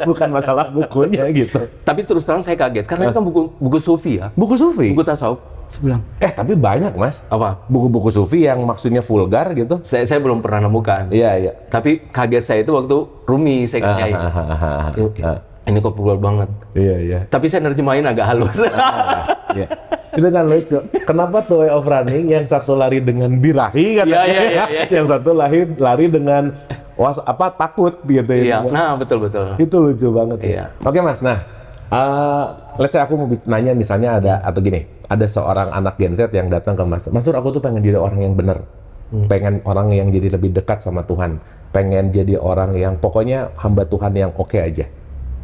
Bukan masalah bukunya gitu. Tapi terus terang saya kaget karena ini kan buku sufi ya. Buku sufi? Buku tasawuf. Saya bilang, tapi banyak Mas. apa? Buku-buku sufi yang maksudnya vulgar gitu. Saya belum pernah nemukan. Iya. Tapi kaget saya itu waktu Rumi saya kerjain. Ini kok vulgar banget. Iya. Tapi saya nerjemahin agak halus. Iya. Itu kan lucu. Kenapa tuh way of running yang satu lari dengan birahi kan? Iya. Yang satu lari dengan takut gitu ya. Iya. Nah, betul. Itu lucu banget Iya. ya. Oke Mas, nah let's say aku mau nanya misalnya atau gini, ada seorang anak Gen Z yang datang ke Mas Nur, aku tuh pengen jadi orang yang benar. Pengen orang yang jadi lebih dekat sama Tuhan. Pengen jadi orang yang pokoknya hamba Tuhan yang oke aja.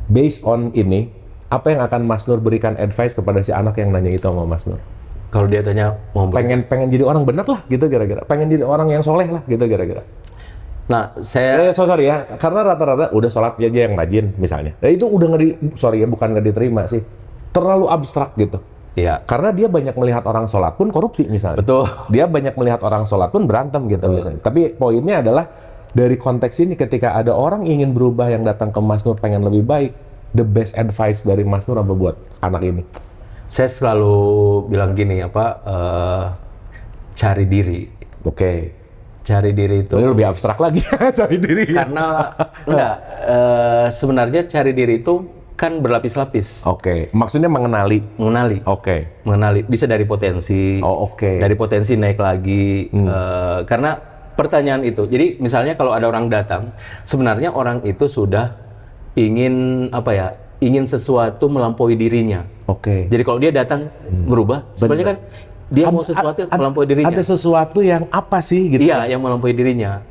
Based on ini, apa yang akan Mas Nur berikan advice kepada si anak yang nanya itu sama Mas Nur? Kalau dia tanya mau pengen jadi orang benar lah gitu kira-kira. Pengen jadi orang yang soleh lah gitu kira-kira. Nah, saya sorry ya, karena rata-rata udah sholat aja yang rajin misalnya. Nah itu udah bukan nggak diterima sih. Terlalu abstrak gitu. Iya. Karena dia banyak melihat orang sholat pun korupsi misalnya. Betul. Dia banyak melihat orang sholat pun berantem gitu misalnya. Tapi poinnya adalah dari konteks ini ketika ada orang ingin berubah yang datang ke Mas Nur pengen lebih baik, the best advice dari Mas Nur apa buat anak ini? Saya selalu bilang gini, cari diri. Oke. Cari diri itu lebih abstrak lagi cari diri. Karena sebenarnya cari diri itu kan berlapis-lapis. Oke. Maksudnya mengenali. Oke. Mengenali bisa dari potensi. Oke. Dari potensi naik lagi. Karena pertanyaan itu. Jadi misalnya kalau ada orang datang, sebenarnya orang itu sudah ingin ingin sesuatu melampaui dirinya. Oke. Jadi kalau dia datang berubah, sebenarnya kan dia mau sesuatu yang melampaui dirinya. Ada sesuatu yang apa sih gitu? Iya, yang melampaui dirinya.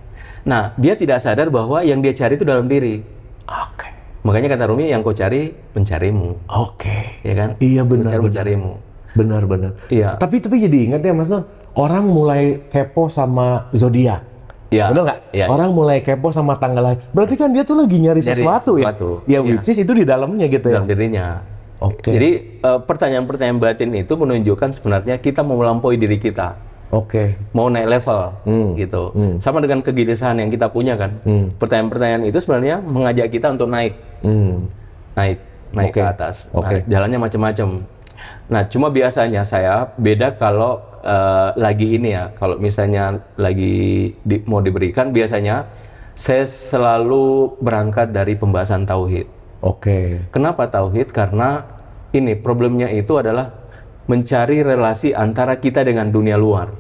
Nah, dia tidak sadar bahwa yang dia cari itu dalam diri. Oke. Makanya kata Rumi, yang kau cari mencarimu. Oke. Ya kan? Iya benar. Mencarimu. Benar. Iya. Tapi jadi ingat ya Mas Nur, orang mulai kepo sama zodiak. Iya. Benar nggak? Iya. Orang mulai kepo sama tanggal lahir. Berarti kan dia tuh lagi nyari sesuatu ya? Ya, which is itu di dalamnya gitu ya? Dalam dirinya. Oke. Jadi pertanyaan-pertanyaan batin itu menunjukkan sebenarnya kita mau melampaui diri kita. Oke. Mau naik level gitu. Sama dengan kegelisahan yang kita punya kan. Pertanyaan-pertanyaan itu sebenarnya mengajak kita untuk naik. Naik ke atas. Nah, jalannya macam-macam. Nah, cuma biasanya saya beda kalau lagi ini ya. Kalau misalnya lagi mau diberikan, biasanya saya selalu berangkat dari pembahasan tauhid. Oke. Kenapa tauhid? Karena ini problemnya itu adalah mencari relasi antara kita dengan dunia luar.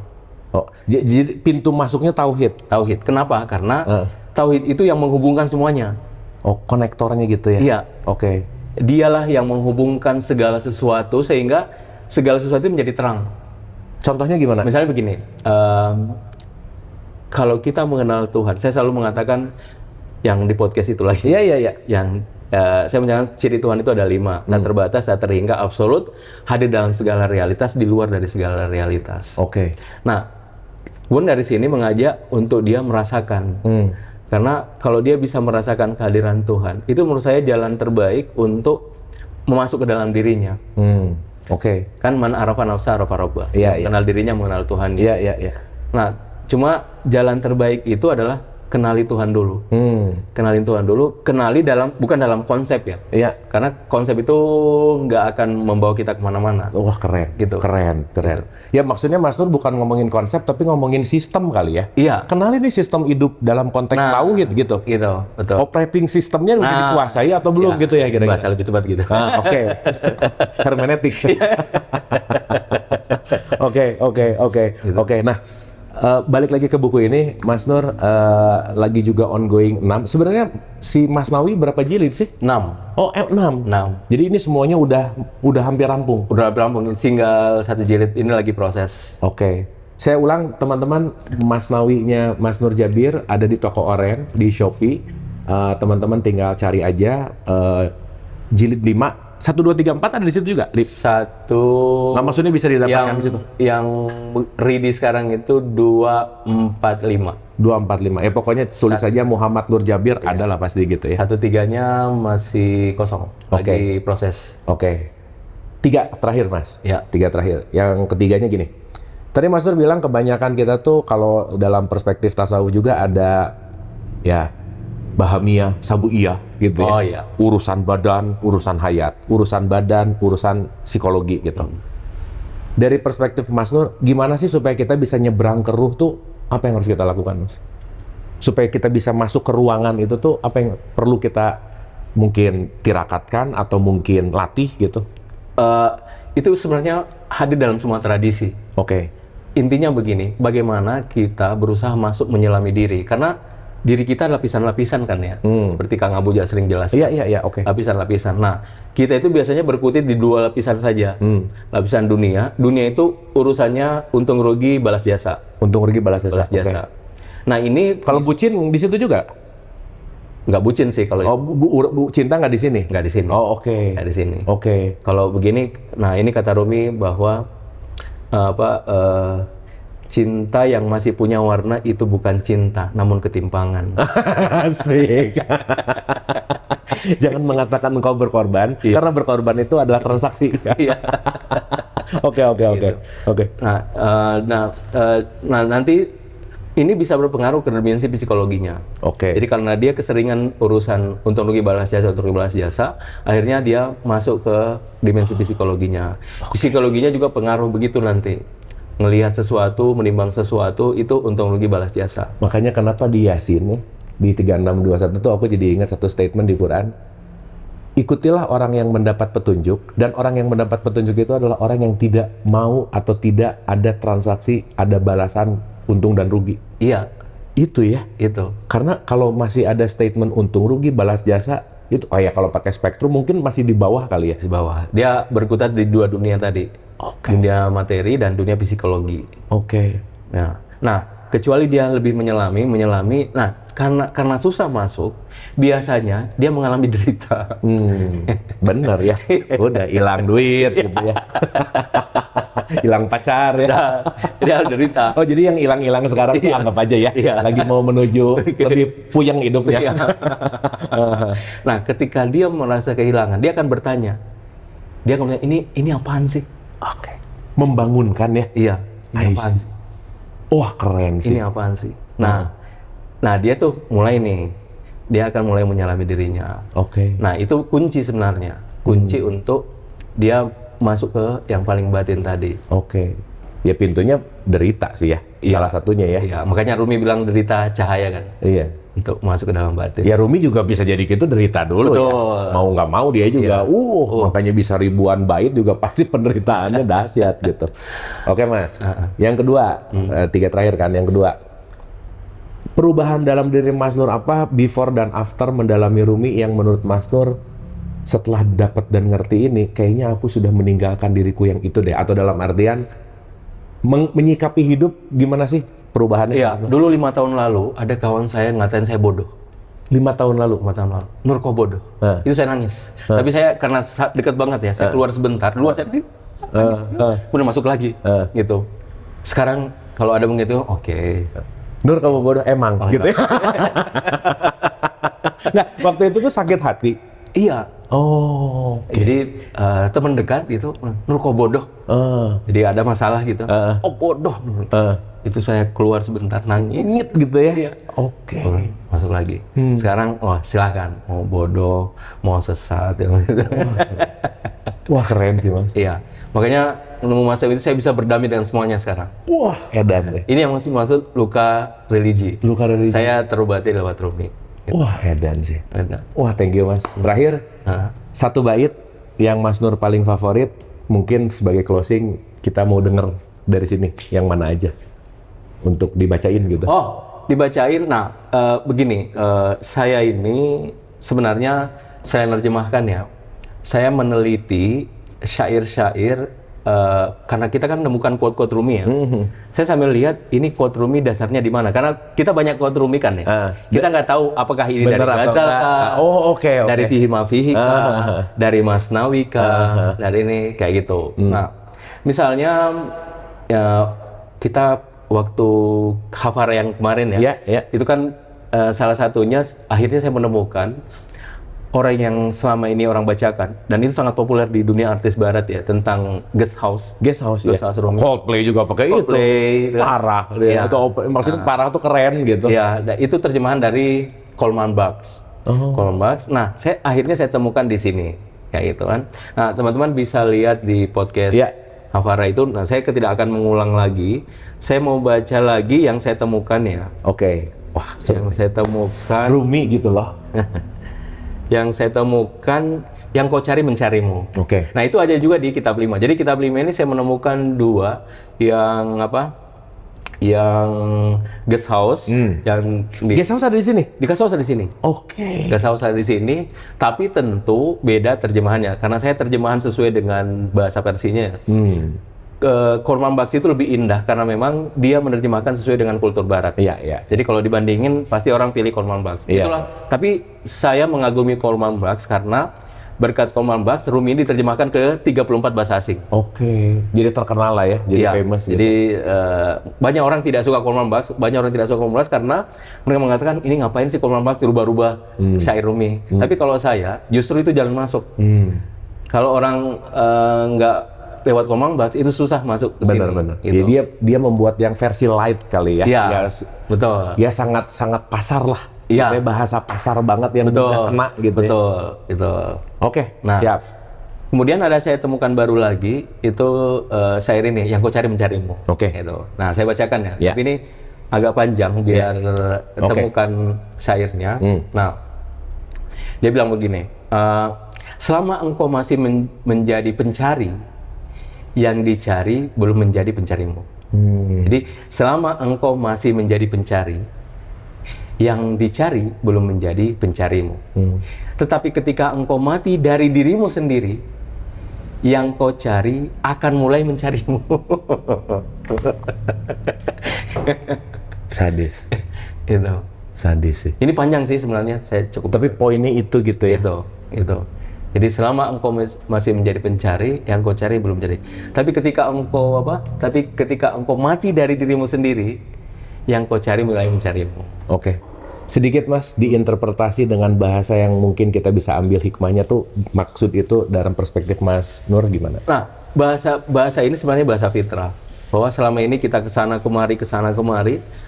Oh, jadi pintu masuknya tauhid. Tauhid. Kenapa? Karena tauhid itu yang menghubungkan semuanya. Oh, konektornya gitu ya? Iya. Oke. Dialah yang menghubungkan segala sesuatu sehingga segala sesuatu menjadi terang. Contohnya gimana? Misalnya begini, kalau kita mengenal Tuhan, saya selalu mengatakan yang di podcast itu lagi. Iya. Yang saya menyatakan ciri Tuhan itu ada 5, tak terbatas, tak terhingga, absolut, hadir dalam segala realitas, di luar dari segala realitas. Oke. Nah, Bun dari sini mengajak untuk dia merasakan. Karena kalau dia bisa merasakan kehadiran Tuhan, itu menurut saya jalan terbaik untuk memasuk ke dalam dirinya. Oke. Kan man arafa nafsa arafa rabbah. Iya. Mengenal dirinya, mengenal Tuhan. Iya. Nah, Cuma jalan terbaik itu adalah kenali Tuhan dulu. Kenalin Tuhan dulu, kenali bukan dalam konsep ya. Iya. Karena konsep itu nggak akan membawa kita kemana-mana. Wah keren, Gitu. keren. Ya maksudnya Mas Nur bukan ngomongin konsep, tapi ngomongin sistem kali ya. Iya. Kenali nih sistem hidup dalam konteks tauhid gitu. Gitu, betul. Operating sistemnya udah dikuasai atau belum gitu ya kira-kira. Bahasa lebih tepat gitu. Oke. Hermeneutik. Oke. Nah, balik lagi ke buku ini, Mas Nur lagi juga ongoing 6. Sebenarnya si Mas Nawi berapa jilid sih? 6. Oh, 6. 6. Jadi ini semuanya udah hampir rampung. Udah rampung, tinggal 1 jilid ini lagi proses. Oke. Saya ulang teman-teman, Mas Nawinya Mas Nur Jabir ada di toko Oren di Shopee. Teman-teman tinggal cari aja jilid 5. 1, 2, 3, 4 ada di situ juga? Nah, maksudnya bisa didapatkan di situ? Yang ready sekarang itu 245. 245. Pokoknya tulis saja Muhammad Nur Jabir, ada lah pasti gitu ya. 1/3-nya masih kosong, lagi proses. Oke. 3 terakhir Mas. Ya. 3 terakhir. Yang ketiganya gini. Tadi Mas Nur bilang kebanyakan kita tuh kalau dalam perspektif tasawuf juga ada ya Bahamiyah, Sabu'iyah gitu ya. Oh iya. Urusan badan, urusan hayat, urusan badan, urusan psikologi gitu. Dari perspektif Mas Nur, gimana sih supaya kita bisa nyebrang ke ruh tuh, apa yang harus kita lakukan, Mas? Supaya kita bisa masuk ke ruangan itu tuh, apa yang perlu kita mungkin tirakatkan atau mungkin latih gitu? Itu sebenarnya hadir dalam semua tradisi. Oke. Intinya begini, bagaimana kita berusaha masuk menyelami diri. Karena diri kita lapisan-lapisan kan ya, seperti Kang Abu sering jelaskan. Iya, oke. Lapisan-lapisan. Nah, kita itu biasanya berkutit di 2 lapisan saja. Lapisan dunia itu urusannya untung rugi balas jasa. Untung rugi balas jasa. Okay. Nah ini kalau bucin di situ juga? Nggak bucin sih kalau. Oh, bu cinta nggak di sini? Nggak di sini. Oh, oke. Nggak di sini. Oke. Kalau begini, nah ini kata Rumi bahwa cinta yang masih punya warna itu bukan cinta, namun ketimpangan. Asik. Jangan mengatakan engkau berkorban, karena berkorban itu adalah transaksi. Oke. Nah, nanti ini bisa berpengaruh ke dimensi psikologinya. Oke. Jadi karena dia keseringan urusan untung rugi balas jasa, akhirnya dia masuk ke dimensi psikologinya. Psikologinya juga pengaruh begitu nanti. Ngelihat sesuatu, menimbang sesuatu, itu untung rugi balas jasa. Makanya kenapa di Yasin, di 3621 tuh aku jadi ingat satu statement di Quran. Ikutilah orang yang mendapat petunjuk, dan orang yang mendapat petunjuk itu adalah orang yang tidak mau atau tidak ada transaksi, ada balasan untung dan rugi. Iya. Itu ya? Itu. Karena kalau masih ada statement untung rugi balas jasa, itu, kalau pakai spektrum mungkin masih di bawah kali ya? Di bawah. Dia berkutat di 2 dunia tadi. Dunia materi dan dunia psikologi. Oke. Nah, kecuali dia lebih menyelami. Nah, karena susah masuk, biasanya dia mengalami derita. Bener ya. Udah hilang duit gitu ya. Hilang pacar ya. Dia derita. Oh, jadi yang hilang-hilang sekarang tuh anggap aja ya. Lagi mau menuju lebih puyeng hidupnya. Nah, ketika dia merasa kehilangan, dia akan bertanya. Dia akan bertanya, ini apaan sih? Oke. Membangunkan ya? Iya. Ini apaan sih? Wah, keren sih. Ini apaan sih? Nah, dia tuh mulai nih. Dia akan mulai menyelami dirinya. Oke. Nah, itu kunci sebenarnya. Kunci untuk dia masuk ke yang paling batin tadi. Oke. Ya pintunya derita sih ya. Salah satunya ya. Iya, makanya Rumi bilang derita cahaya kan. Iya. Untuk masuk ke dalam batin. Ya Rumi juga bisa jadi gitu derita dulu. Betul. Ya. Mau nggak mau dia juga. Makanya bisa ribuan bait juga pasti penderitaannya dahsyat gitu. Oke Mas. Yang kedua, 3 terakhir kan. Yang kedua, perubahan dalam diri Mas Nur apa before dan after mendalami Rumi yang menurut Mas Nur setelah dapat dan ngerti ini, kayaknya aku sudah meninggalkan diriku yang itu deh. Atau dalam artian menyikapi hidup gimana sih perubahannya? Iya, dulu 5 tahun lalu ada kawan saya ngatain saya bodoh. 5 tahun lalu? 5 tahun lalu. Nur kok bodoh? Itu saya nangis. Tapi saya karena dekat banget ya, saya keluar sebentar. Luar saya nangis. Kemudian masuk lagi. Gitu. Sekarang kalau ada begitu, oke. Nur kamu bodoh? Emang? Gitu ya? Nah, waktu itu tuh sakit hati? Iya. Oh. Okay. Jadi teman dekat gitu, Nur kok bodoh? Jadi ada masalah gitu. Oh bodoh. itu saya keluar sebentar nangis. Nyet gitu ya? Iya. Oke. Masuk lagi. Sekarang, wah silakan. Mau bodoh, mau sesat. Ya. Wah keren sih Mas. Iya. Makanya nemu masa itu saya bisa berdamai dengan semuanya sekarang. Wah edan deh. Ini yang masih maksud luka religi. Luka religi. Saya terobati lewat Rumi. Wah edan sih. Edan. Wah thank you Mas. Terakhir, satu bait yang Mas Nur paling favorit, mungkin sebagai closing kita mau denger dari sini, yang mana aja untuk dibacain gitu. Oh, dibacain. Nah, begini, saya ini sebenarnya saya nerjemahkan ya. Saya meneliti syair-syair karena kita kan menemukan quote-quote Rumi ya. Saya sambil lihat ini quote Rumi dasarnya di mana. Karena kita banyak quote Rumi kan ya. Kita nggak tahu apakah ini dari Ghazal kah, dari Fihi Mafihi kah, dari Masnawi kah, dari ini kayak gitu. Nah, misalnya ya, kita waktu Hafara yang kemarin ya, itu kan salah satunya akhirnya saya menemukan orang yang selama ini orang bacakan, dan itu sangat populer di dunia artis barat ya, tentang guest house Rumi. Coldplay juga pakai itu. Parah. Ya. Maksudnya parah tuh keren gitu. Ya, itu terjemahan dari Coleman Bugs. Coleman Bugs. Nah, akhirnya saya temukan di sini, kayak gitu kan. Nah, teman-teman bisa lihat di podcast Hafara itu. Nah, saya tidak akan mengulang lagi. Saya mau baca lagi yang saya temukan ya. Oke. Wah, yang saya temukan Rumi gitu loh. Yang saya temukan, yang kau cari mencarimu. Oke. Nah, itu ada juga di kitab 5. Jadi kitab 5 ini saya menemukan 2 yang apa? Yang guest house, yang guest house ada di sini. Di guest house ada di sini. Oke. Guest house ada di sini, tapi tentu beda terjemahannya karena saya terjemahan sesuai dengan bahasa Persinya. Coleman Bugs itu lebih indah karena memang dia menerjemahkan sesuai dengan kultur barat. Iya. Jadi kalau dibandingin pasti orang pilih Coleman Bugs. Itulah. Tapi saya mengagumi Coleman Bugs karena berkat Coleman Bugs, Rumi ini diterjemahkan ke 34 bahasa asing. Oke. Jadi terkenal lah ya, jadi famous. Jadi banyak orang tidak suka Coleman Bugs, karena mereka mengatakan ini ngapain sih Coleman Bugs rubah-rubah syair Rumi. Tapi kalau saya justru itu jalan masuk. Kalau orang nggak lewat Coleman Bugs itu susah masuk ke sini. Benar. Gitu. Jadi dia membuat yang versi light kali ya. Iya, betul. Ya sangat pasar lah. Iya. Bahasa pasar banget yang udah kena gitu. Betul. Oke, nah, siap. Kemudian ada saya temukan baru lagi itu syair ini yang kau cari mencarimu. Oke. Gitu. Nah, saya bacakan ya. Tapi ini agak panjang biar temukan syairnya. Nah, dia bilang begini. Selama engkau masih menjadi pencari, yang dicari belum menjadi pencarimu. Jadi selama engkau masih menjadi pencari, yang dicari belum menjadi pencarimu. Tetapi ketika engkau mati dari dirimu sendiri, yang kau cari akan mulai mencarimu. Sadis. Itu. Sadis sih. Ini panjang sih sebenarnya, saya cukup. Tapi poinnya itu gitu ya. Itu. Jadi selama engkau masih menjadi pencari, yang kau cari belum jadi. Tapi ketika engkau mati dari dirimu sendiri, yang kau cari mulai mencarimu. Oke. Sedikit Mas, diinterpretasi dengan bahasa yang mungkin kita bisa ambil hikmahnya tuh, maksud itu dalam perspektif Mas Nur gimana? Nah, bahasa ini sebenarnya bahasa fitrah. Bahwa selama ini kita kesana kemari,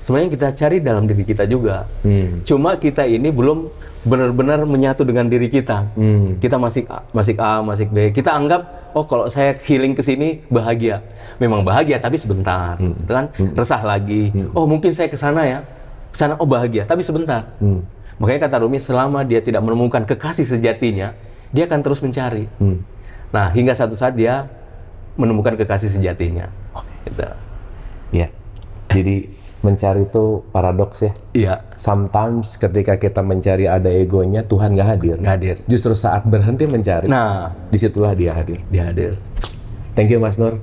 sebenarnya kita cari dalam diri kita juga. Cuma kita ini belum benar-benar menyatu dengan diri kita. Kita masih A, masih B. Kita anggap, oh kalau saya healing ke sini bahagia. Memang bahagia, tapi sebentar. Kan? Resah lagi. Oh mungkin saya kesana ya. Kesana, oh bahagia, tapi sebentar. Makanya kata Rumi, selama dia tidak menemukan kekasih sejatinya, dia akan terus mencari. Nah, hingga satu saat dia menemukan kekasih sejatinya. Gitu. Ya, jadi mencari itu paradoks ya. Iya. Sometimes ketika kita mencari ada egonya, Tuhan nggak hadir. Justru saat berhenti mencari, nah disitulah dia hadir. Thank you Mas Nur.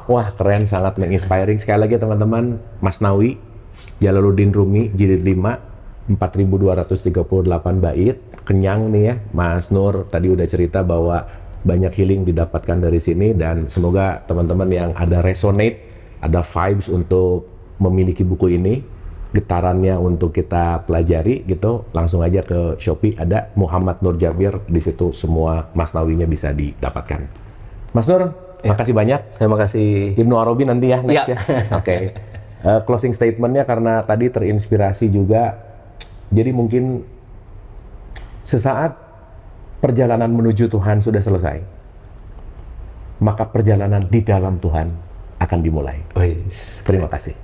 Wah keren, sangat menginspiring. Sekali lagi teman-teman, Masnawi, Jalaluddin Rumi, jilid 5, 4238 bait. Kenyang nih ya, Mas Nur tadi udah cerita bahwa banyak healing didapatkan dari sini, dan semoga teman-teman yang ada resonate, ada vibes untuk memiliki buku ini, getarannya untuk kita pelajari gitu, langsung aja ke Shopee, ada Muhammad Nur Jabir, di situ semua Masnawinya bisa didapatkan. Mas Nur, makasih banyak. Saya makasih. Ibnu Arabi nanti ya next ya. Oke. closing statementnya karena tadi terinspirasi juga. Jadi mungkin sesaat perjalanan menuju Tuhan sudah selesai, maka perjalanan di dalam Tuhan akan dimulai. Terima kasih.